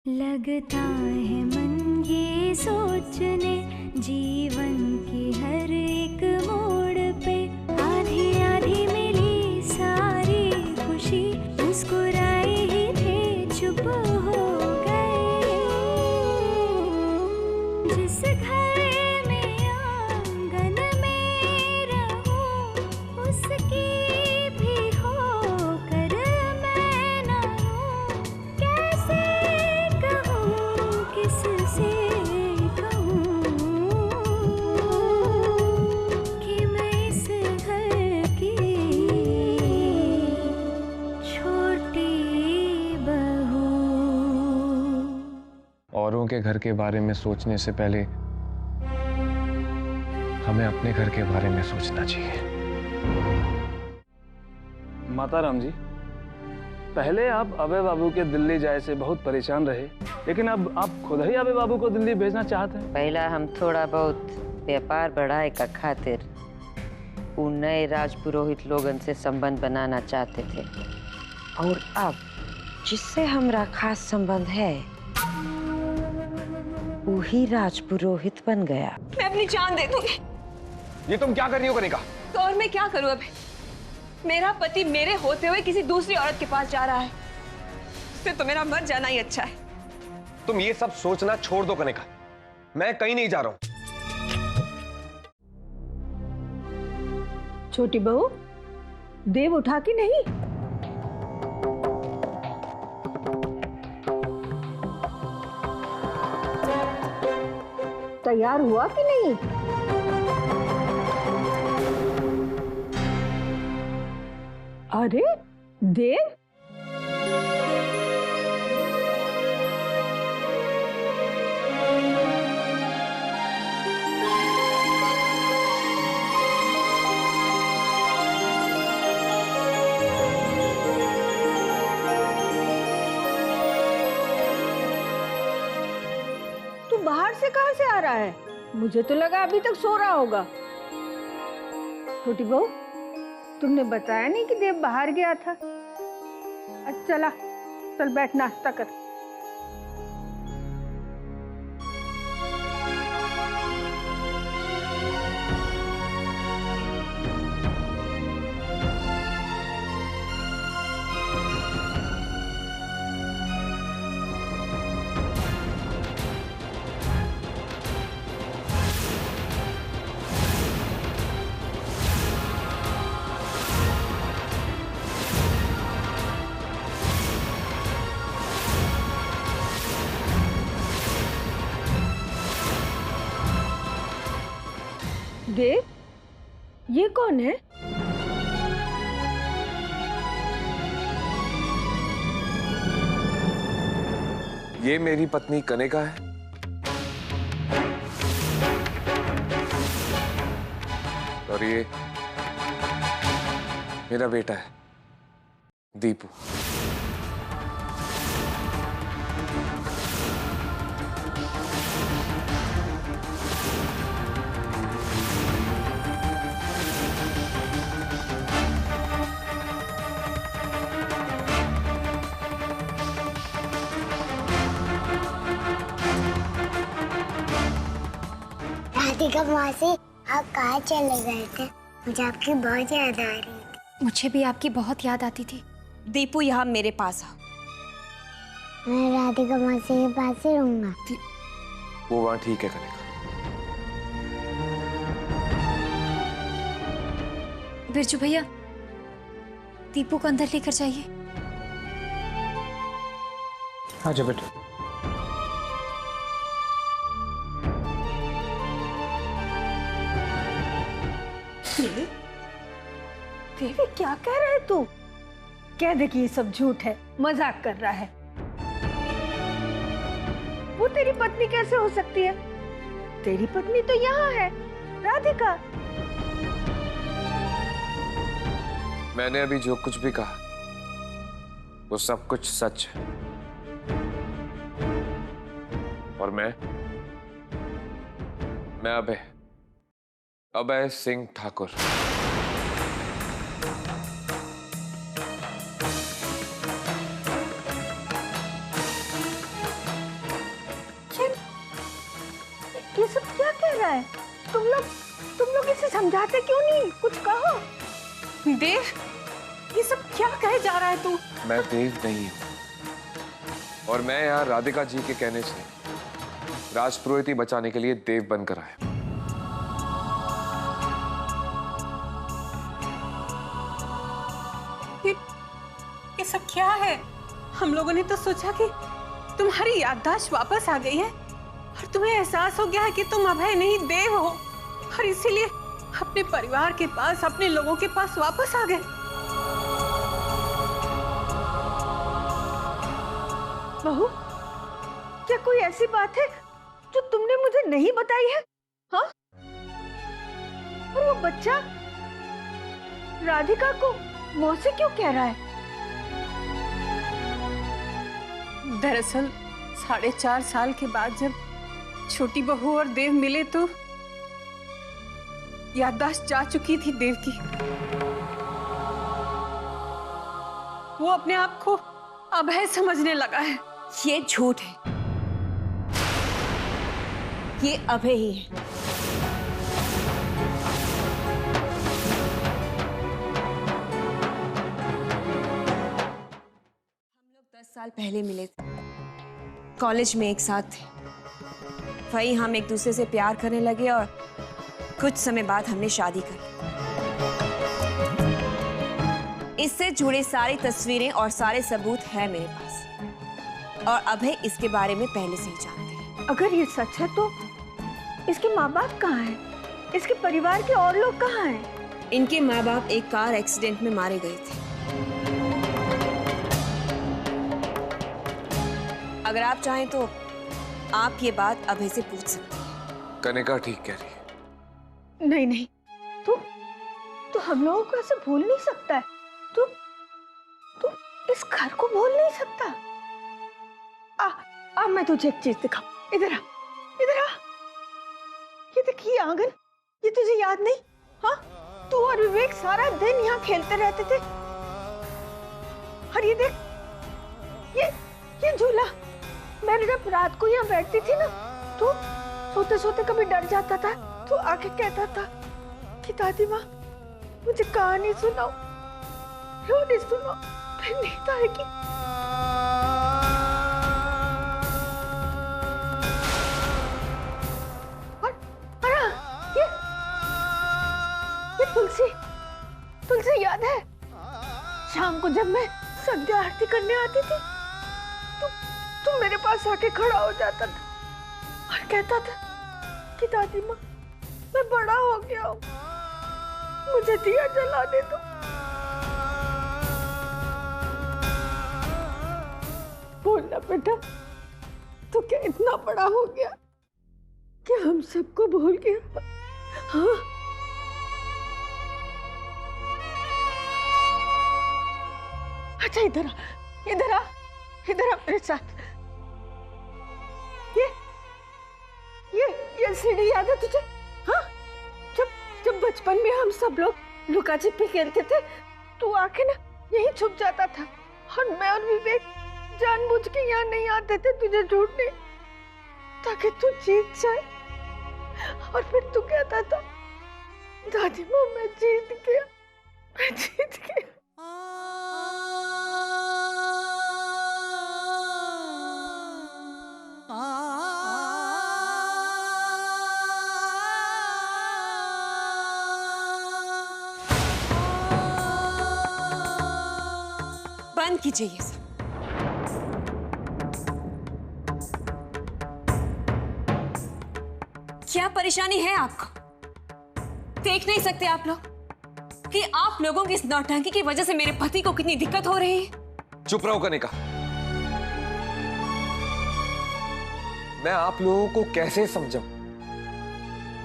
लगता है मन ये सोचने जीवन की हर एक मोड़ पे आधी आधी मिली सारी खुशी मुस्कुराए ही थे चुप हो गए। जिस घर में आंगन में रहूं उसकी भी होकर मैं ना हूं। कैसे कहूं किससे कहूं कि मैं इस घर की छोटी बहू। औरों के घर के बारे में सोचने से पहले हमें अपने घर के बारे में सोचना चाहिए। माता राम जी, पहले आप अभय बाबू के दिल्ली जाए से बहुत परेशान रहे, लेकिन अब आप खुद ही अभय बाबू को दिल्ली भेजना चाहते हैं। पहला हम थोड़ा बहुत व्यापार बढ़ाए का खातिर उन नए राजपुरोहित लोगन से संबंध बनाना चाहते थे, और अब जिससे हमरा खास संबंध है वही राजपुरोहित बन गया। मैं अपनी जान दे दूंगी। ये तुम क्या कर रही हो कनिका? तो और मैं क्या करूं अभी? मेरा पति मेरे होते हुए किसी दूसरी औरत के पास जा रहा है। इससे तो मेरा मर जाना ही अच्छा है। तुम ये सब सोचना छोड़ दो कनिका, मैं कहीं नहीं जा रहा हूं। छोटी बहू, देव उठा कि नहीं? तैयार हुआ कि नहीं? अरे देव, तू बाहर से कहां से आ रहा है? मुझे तो लगा अभी तक सो रहा होगा। छोटी बहू, तुमने बताया नहीं कि देव बाहर गया था? अच्छा चला, चल बैठ नाश्ता कर। देव, ये कौन है? ये मेरी पत्नी कनिका है और ये मेरा बेटा है दीपू। राधिका मौसी, आप कहाँ चले गए थे? मुझे आपकी बहुत याद आ रही थी। मुझे भी आपकी बहुत याद आती थी। दीपू, यहाँ मेरे पास आ। मैं राधिका मौसी के पास ही रहूंगा। वो वहां ठीक है कनिका। बिरजू भैया, दीपू को अंदर लेकर जाइए। आजा बेटा। देवी, क्या कह रहा है तू? कह दे कि ये सब झूठ है, मजाक कर रहा है। वो तेरी पत्नी कैसे हो सकती है? तेरी पत्नी तो यहाँ है, राधिका। मैंने अभी जो कुछ भी कहा वो सब कुछ सच है, और मैं अभय सिंह ठाकुर। रहा है? तुम लोग इसे समझाते क्यों नहीं? कुछ कहो। देव, ये सब क्या कहे जा रहा है तू? मैं देव नहीं हूं और मैं यहाँ राधिका जी के कहने से राजपुरोहिती बचाने के लिए देव बनकर आया। ये सब क्या है? हम लोगों ने तो सोचा कि तुम्हारी याददाश्त वापस आ गई है और तुम्हें एहसास हो गया है कि तुम अभय नहीं देव हो और इसीलिए अपने परिवार के पास, अपने लोगों के पास वापस आ गए। बहू, क्या कोई ऐसी बात है जो तुमने मुझे नहीं बताई है? हाँ? और वो बच्चा राधिका को मौसी क्यों कह रहा है? दरअसल 4.5 साल के बाद जब छोटी बहू और देव मिले तो याददाश्त जा चुकी थी देव की। वो अपने आप को अभय समझने लगा है। ये झूठ है, ये अभय ही है। हम लोग 10 साल पहले मिले थे, कॉलेज में एक साथ थे। वही हम एक दूसरे से प्यार करने लगे और कुछ समय बाद हमने शादी कर ली। इससे जुड़े सारी तस्वीरें और सारे सबूत हैं मेरे पास और अभय इसके बारे में पहले से ही जानते हैं। अगर ये सच है तो इसके माँ बाप कहाँ हैं? इसके परिवार के और लोग कहाँ हैं? इनके माँ बाप एक कार एक्सीडेंट में मारे गए थे। अगर आप चाहें तो आप ये बात अभय से पूछ सकते हैं। कनिका ठीक कह रही है। नहीं, तू हम लोगों को ऐसे भूल नहीं सकता है। तू इस घर को भूल नहीं सकता। मैं तुझे एक चीज दिखाऊं। इधर आ। ये देखिए आंगन, ये तुझे याद नहीं? हाँ, तू और विवेक सारा दिन यहाँ खेलते रहते थे। और ये देख, ये झूला, मैं जब रात को यहाँ बैठती थी ना, तो सोते सोते कभी डर जाता था तो आके कहता था कि दादी माँ मुझे कहानी सुनाओ, रोनी सुनाओ, फिर नींद आएगी। ये तुलसी याद है? शाम को जब मैं संध्या आरती करने आती थी तो तू मेरे पास आके खड़ा हो जाता था और कहता था कि दादी माँ मैं बड़ा हो गया हूँ, मुझे दिया जला दे दो। बोलना बेटा, तू क्या इतना बड़ा हो गया कि हम सबको भूल गया? हाँ? अच्छा इधर आ मेरे साथ। ये सीढ़ी याद है तुझे? हाँ, जब बचपन में हम सब लोग लुका छिपी खेलते थे, तू आके ना यहीं छुप जाता था और मैं और विवेक जानबूझ के यहाँ नहीं आते थे तुझे ढूंढने, ताकि तू जीत जाए। और फिर तू कहता था दादी माँ मैं जीत गया। बंद कीजिए ये सब। क्या परेशानी है आपको? देख नहीं सकते आप लोग कि आप लोगों की इस नौटंकी की वजह से मेरे पति को कितनी दिक्कत हो रही है? चुप रहो कनिका। मैं आप लोगों को कैसे समझाऊं?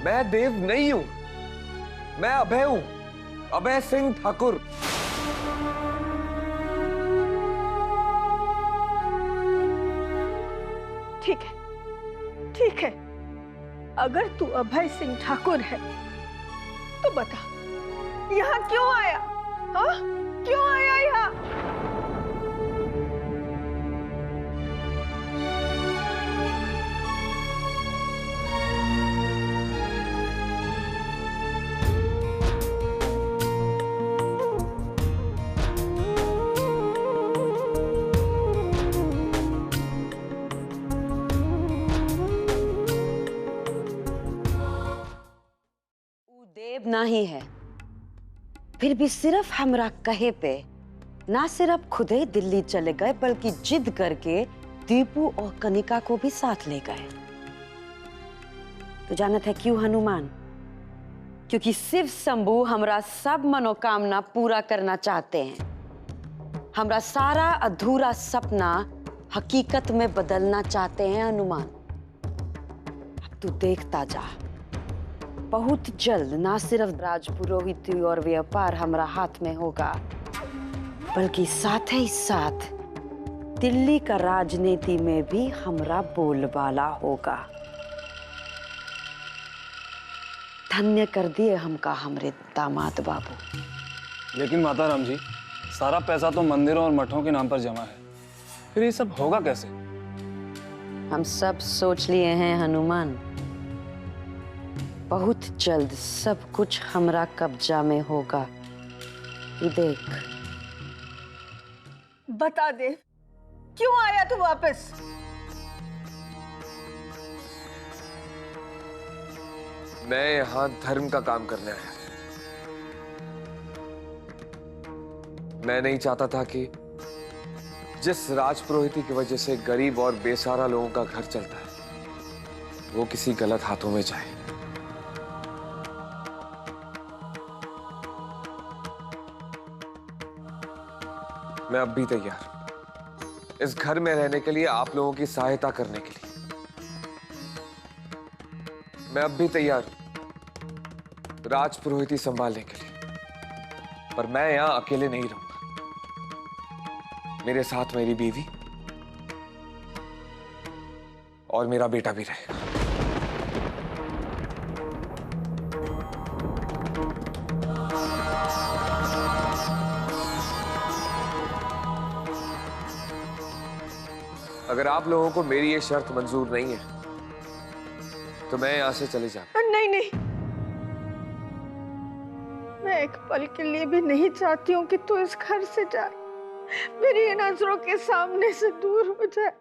मैं देव नहीं हूं, मैं अभय हूं, अभय सिंह ठाकुर। ठीक है, अगर तू अभय सिंह ठाकुर है तो बता यहाँ क्यों आया? हाँ, क्यों आया यहाँ? इतना ही है। फिर भी सिर्फ हमरा कहे पे ना सिर्फ खुद ही दिल्ली चले गए बल्कि जिद करके दीपू और कनिका को भी साथ ले गए। तो जानत है क्यों हनुमान? क्योंकि शिव शंभू हमरा सब मनोकामना पूरा करना चाहते हैं। हमरा सारा अधूरा सपना हकीकत में बदलना चाहते हैं हनुमान। अब तू देखता जा, बहुत जल्द ना सिर्फ राजपुरोहिती और व्यापार हमरा हाथ में होगा बल्कि साथ ही साथ दिल्ली का राजनीति में भी हमरा बोलबाला होगा। धन्य कर दिए हमका हमरे दामाद बाबू। लेकिन माता राम जी, सारा पैसा तो मंदिरों और मठों के नाम पर जमा है, फिर ये सब होगा कैसे? हम सब सोच लिए हैं हनुमान। बहुत जल्द सब कुछ हमरा कब्जा में होगा। तू देख। बता दे, क्यों आया तू वापस? मैं यहाँ धर्म का काम करने आया। मैं नहीं चाहता था कि जिस राजपुरोहिती की वजह से गरीब और बेसहारा लोगों का घर चलता है वो किसी गलत हाथों में जाए। मैं अब भी तैयार इस घर में रहने के लिए, आप लोगों की सहायता करने के लिए। मैं अब भी तैयार हूं राजपुरोहिती संभालने के लिए, पर मैं यहां अकेले नहीं रहूंगा। मेरे साथ मेरी बीवी और मेरा बेटा भी रहेगा। अगर आप लोगों को मेरी ये शर्त मंजूर नहीं है तो मैं यहां से चले जाऊं। नहीं नहीं, मैं एक पल के लिए भी नहीं चाहती हूँ कि तू इस घर से जाए, मेरी नजरों के सामने से दूर हो जाए।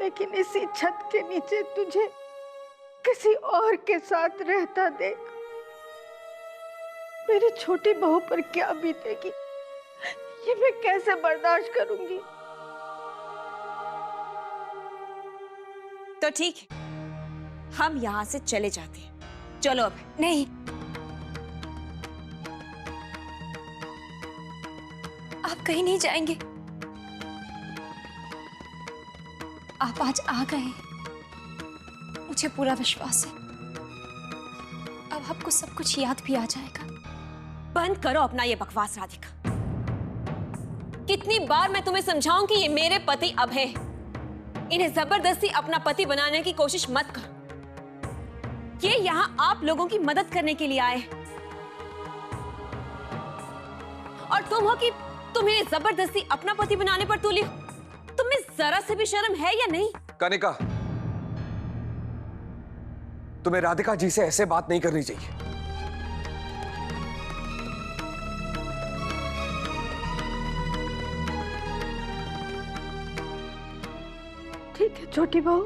लेकिन इसी छत के नीचे तुझे किसी और के साथ रहता देख मेरी छोटी बहू पर क्या बीतेगी, ये मैं कैसे बर्दाश्त करूंगी? तो ठीक है, हम यहाँ से चले जाते हैं। चलो अब। नहीं, आप कहीं नहीं जाएंगे। आप आज आ गए, मुझे पूरा विश्वास है अब आपको सब कुछ याद भी आ जाएगा। बंद करो अपना ये बकवास राधिका। कितनी बार मैं तुम्हें समझाऊं कि ये मेरे पति अभय है, इन्हें जबरदस्ती अपना पति बनाने की कोशिश मत करो। ये यहाँ आप लोगों की मदद करने के लिए आए और तुम हो कि तुम इन्हें जबरदस्ती अपना पति बनाने पर तुली हो। तुम्हें जरा से भी शर्म है या नहीं? कनिका, तुम्हें राधिका जी से ऐसे बात नहीं करनी चाहिए। ठीक है छोटी बहू,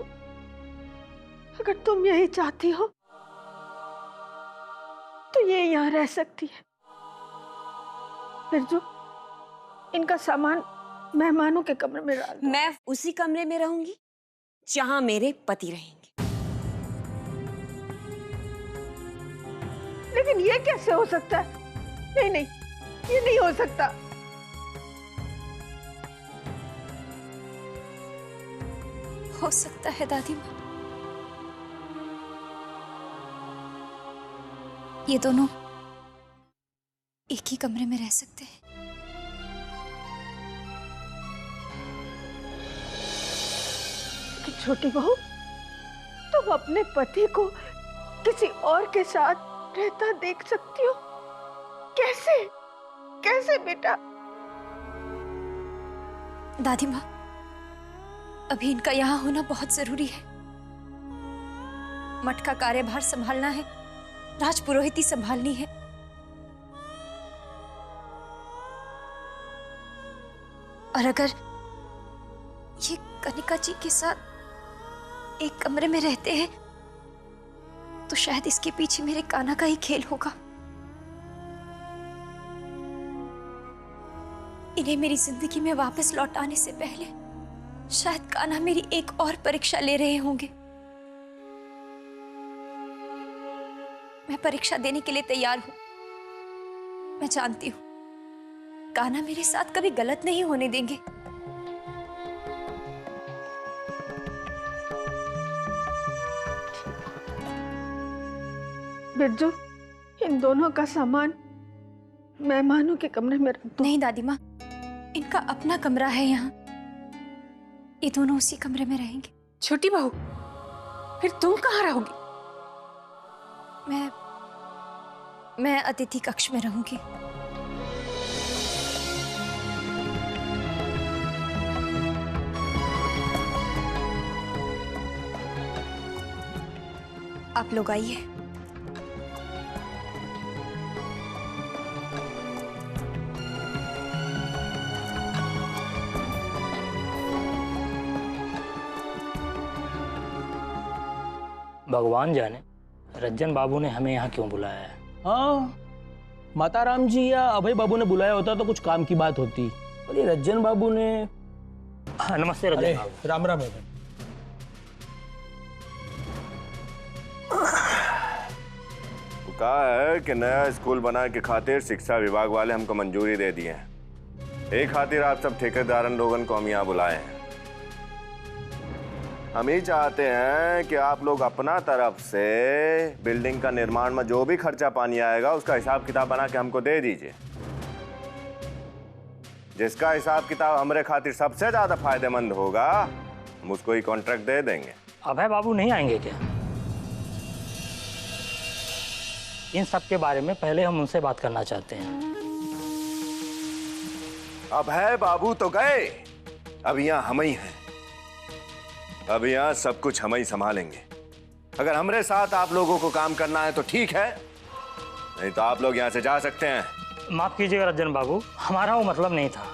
अगर तुम यही चाहती हो तो ये यहाँ रह सकती है। फिर जो इनका सामान मेहमानों के कमरे में डाल दो। मैं उसी कमरे में रहूंगी जहां मेरे पति रहेंगे। लेकिन ये कैसे हो सकता है? नहीं नहीं, ये नहीं हो सकता। हो सकता है दादी माँ, ये दोनों एक ही कमरे में रह सकते हैं। कि छोटी बहू, तुम अपने पति को किसी और के साथ रहता देख सकती हो? कैसे कैसे बेटा? दादी माँ, अभी इनका यहाँ होना बहुत जरूरी है। मठ का कार्यभार संभालना है, राजपुरोहिती संभालनी है। और अगर ये कनिका जी के साथ एक कमरे में रहते हैं तो शायद इसके पीछे मेरे कान्हा का ही खेल होगा। इन्हें मेरी जिंदगी में वापस लौट आने से पहले शायद कान्हा मेरी एक और परीक्षा ले रहे होंगे। मैं परीक्षा देने के लिए तैयार हूं। मैं जानती हूं कान्हा मेरे साथ कभी गलत नहीं होने देंगे। बिरजू, इन दोनों का सामान मेहमानों के कमरे में रख दो। नहीं दादी माँ, इनका अपना कमरा है यहाँ। ये दोनों उसी कमरे में रहेंगे। छोटी बहू, फिर तुम कहाँ रहोगी? मैं अतिथि कक्ष में रहूंगी। आप लोग आइए। भगवान जाने रज्जन बाबू ने हमें यहाँ क्यों बुलाया है। हाँ, माता राम जी या अभय बाबू ने बुलाया होता तो कुछ काम की बात होती, और ये रज्जन बाबू ने। हाँ, नमस्ते रज्जन बाबू। राम राम है। कहा है कि नया स्कूल बनाने की खातिर शिक्षा विभाग वाले हमको मंजूरी दे दी है। एक खातिर आप सब ठेकेदारन लोगन को हम यहाँ बुलाए हैं। हम ही चाहते हैं कि आप लोग अपना तरफ से बिल्डिंग का निर्माण में जो भी खर्चा पानी आएगा उसका हिसाब किताब बना के हमको दे दीजिए। जिसका हिसाब किताब हमारे खातिर सबसे ज्यादा फायदेमंद होगा हम उसको ही कॉन्ट्रैक्ट दे देंगे। अभय बाबू नहीं आएंगे क्या? इन सब के बारे में पहले हम उनसे बात करना चाहते हैं। अभय बाबू तो गए, अब यहाँ हम ही हैं। अब यहाँ सब कुछ हम ही संभालेंगे। अगर हमारे साथ आप लोगों को काम करना है तो ठीक है, नहीं तो आप लोग यहाँ से जा सकते हैं। माफ कीजिएगा रज्जन बाबू, हमारा वो मतलब नहीं था।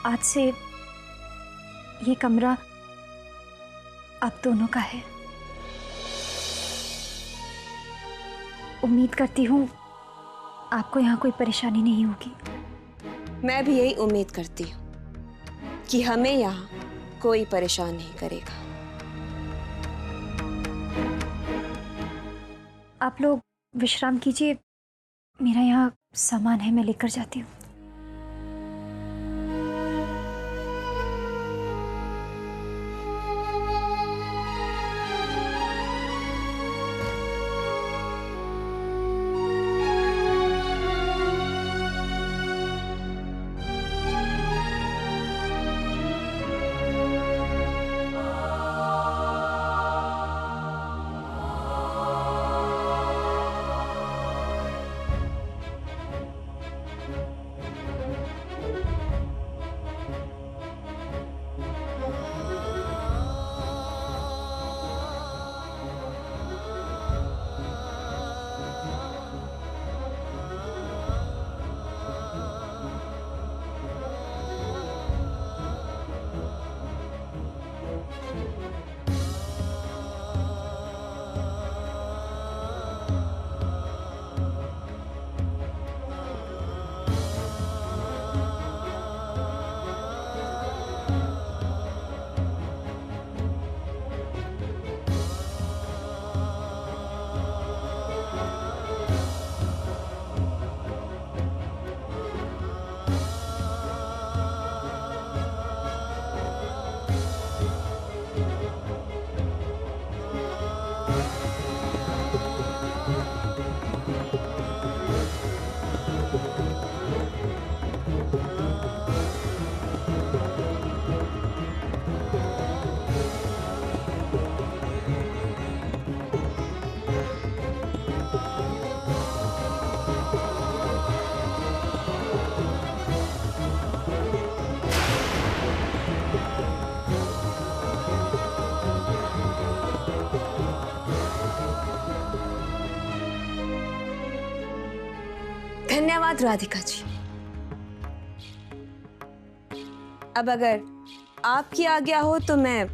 आज से ये कमरा आप दोनों का है। उम्मीद करती हूँ आपको यहाँ कोई परेशानी नहीं होगी। मैं भी यही उम्मीद करती हूँ कि हमें यहाँ कोई परेशान नहीं करेगा। आप लोग विश्राम कीजिए, मेरा यहाँ सामान है, मैं लेकर जाती हूँ। धन्यवाद राधिका जी। अब अगर आपकी आज्ञा हो तो मैं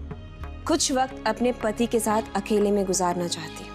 कुछ वक्त अपने पति के साथ अकेले में गुजारना चाहती हूँ।